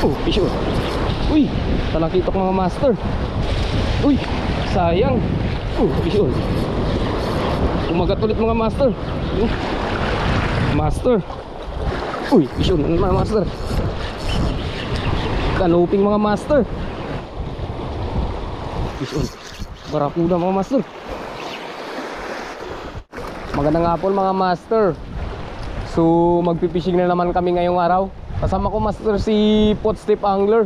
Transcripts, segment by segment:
Oh, fish on. Uy, talakitok mga master. Uy, sayang. Oh, fish on. Umagat ulit mga master. Master. Uy, fish on mga master. Kanuping mga master. Fish on. Barakuda mga master. Magandang hapon mga master. So magpipishing na naman kami ngayong araw. Kasama ko master si Potstep Angler.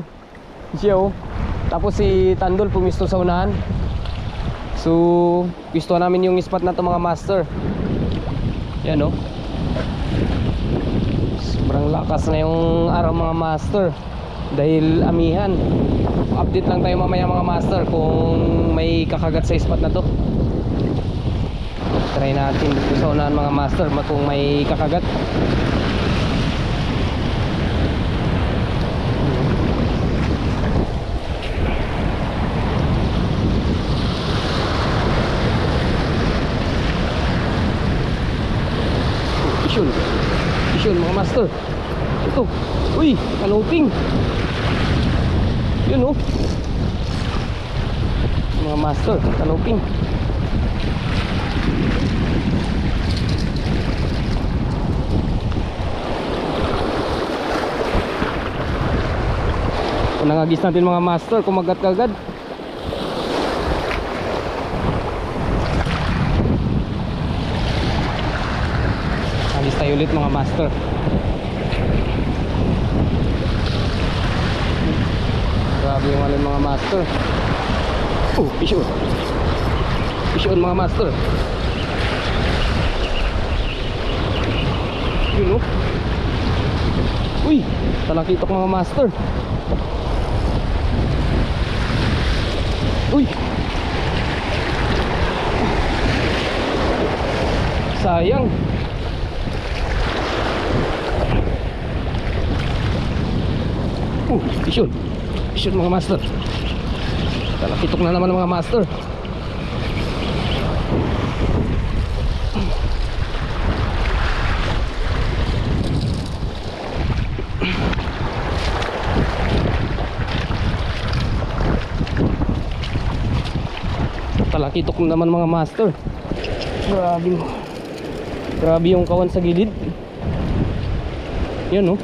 Siya oh. Tapos si Tandol pumisto sa unahan. So pisto namin yung spot na to mga master. Yan oh. Sobrang lakas na yung araw mga master. Dahil amihan. Update lang tayo mamaya mga master kung may kakagat sa spot na to. Try natin dito sa unahan mga master kung may kakagat. Isyon mga master. Ito. Uy, kanuping. Yun oh. Mga master, kanuping. Nangagis natin mga master, kumagat kagad. Agis tayo ulit mga master. Grabe yung alin mga master. Oh, fish on. Fish on mga master. Yun oh. Uy, talakitok mga master. Uy, sayang. Fish on mga master. Talakitok na naman mga master. Talakitok naman mga master. Grabe yung kawan sa gilid. Yan oh.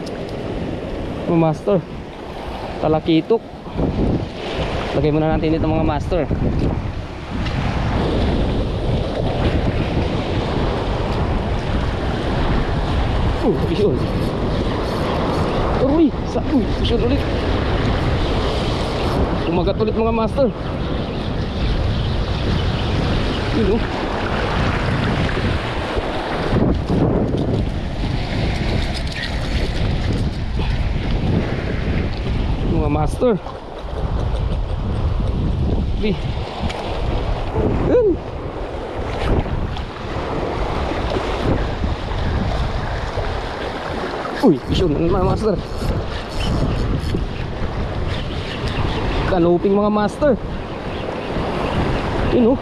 Mga master. Talakitok. Lagay muna natin dito mga master. Fish on. Uy, fish on ulit. Umagat ulit mga master. Yun oh. Mga master. Yun. Uy, fish on mga master. Kanuping mga master. Yun oh.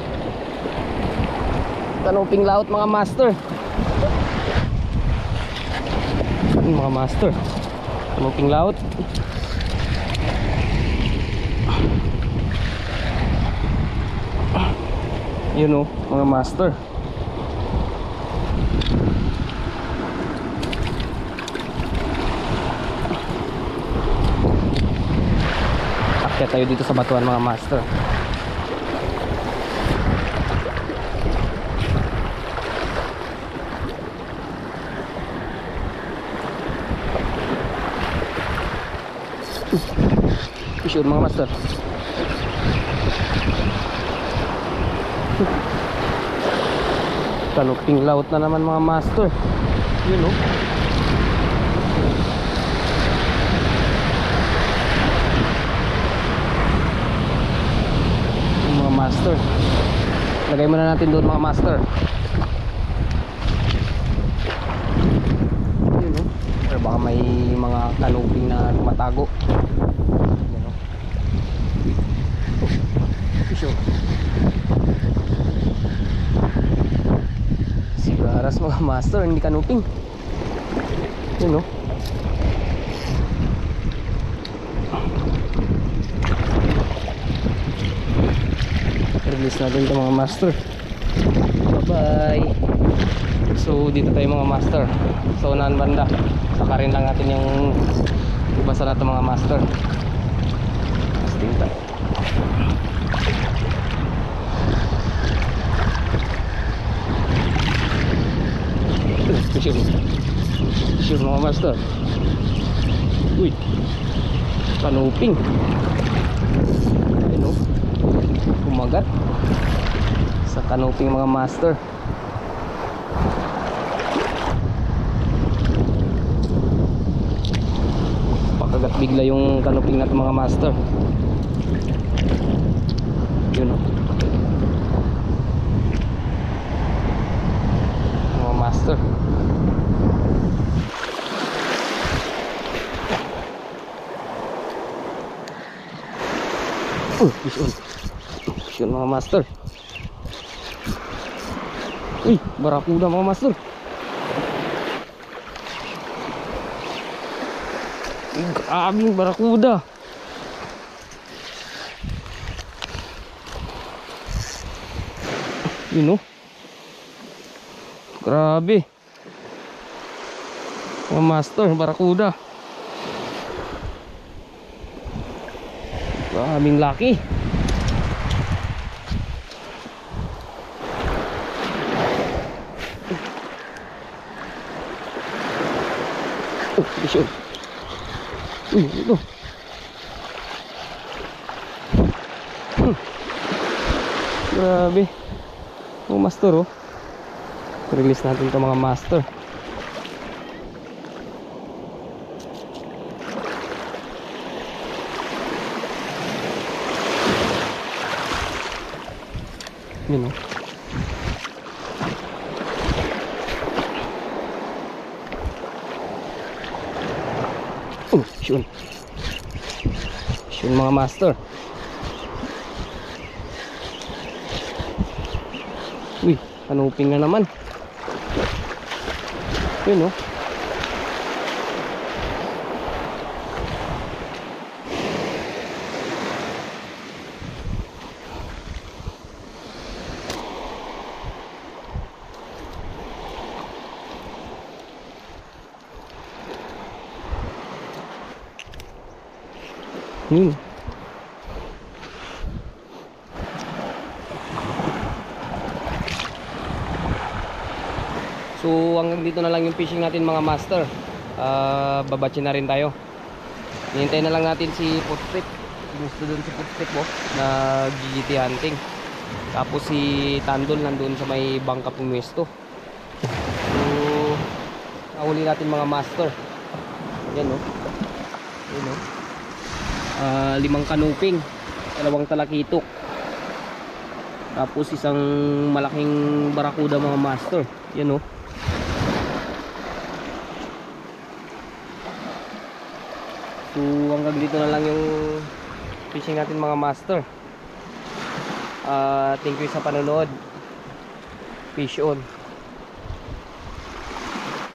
Kanuping laut mga master. Mga master. Kanuping laut. Yun oh, mga master. Akyat tayo dito sa batuan mga master. Fish on mga master. Kanuping laut na naman mga master. Yun oh. Mga master. Lagay muna natin doon mga master. Yun oh. Pero baka may mga kanuping na tumatago. Yun oh. Fish on. Sigaras mga master, hindi kanuping. Yun no. Release natin ito mga master. Bye bye. So dito tayo mga master. So unahan banda. Saka rin lang natin yung ibasa na ito mga master. Testing tayo. Sure mga master. Uy, kanuping. Ayun o, kumagat sa kanuping mga master. Pakagat bigla yung kanuping natin mga master. Yun o, mga master. Fish on mga master. Uy, barakuda mga master. Grabing barakuda. Yun o, grabe mga master, barakuda. Grabing laki. Fish on. Ito. Grabe mga master oh. Release natin ito mga master. Yun oh. Yun. Yun mga master. Uy, kanuping na naman. Yun oh. So hanggang dito na lang yung fishing natin mga master. Babatsin na rin tayo. Hinintay na lang natin si Footstrip. Gusto dun si Footstrip oh, na GGT hunting. Tapos si Tandol nandun sa may bangka pumwesto. So nahuli natin mga master. Yan oh. Yan oh. 5 kanuping, 2 talakitok, tapos isang malaking barakuda mga master. Yan oh. So hanggang dito na lang yung fishing natin mga master. Thank you sa panonood. Fish on.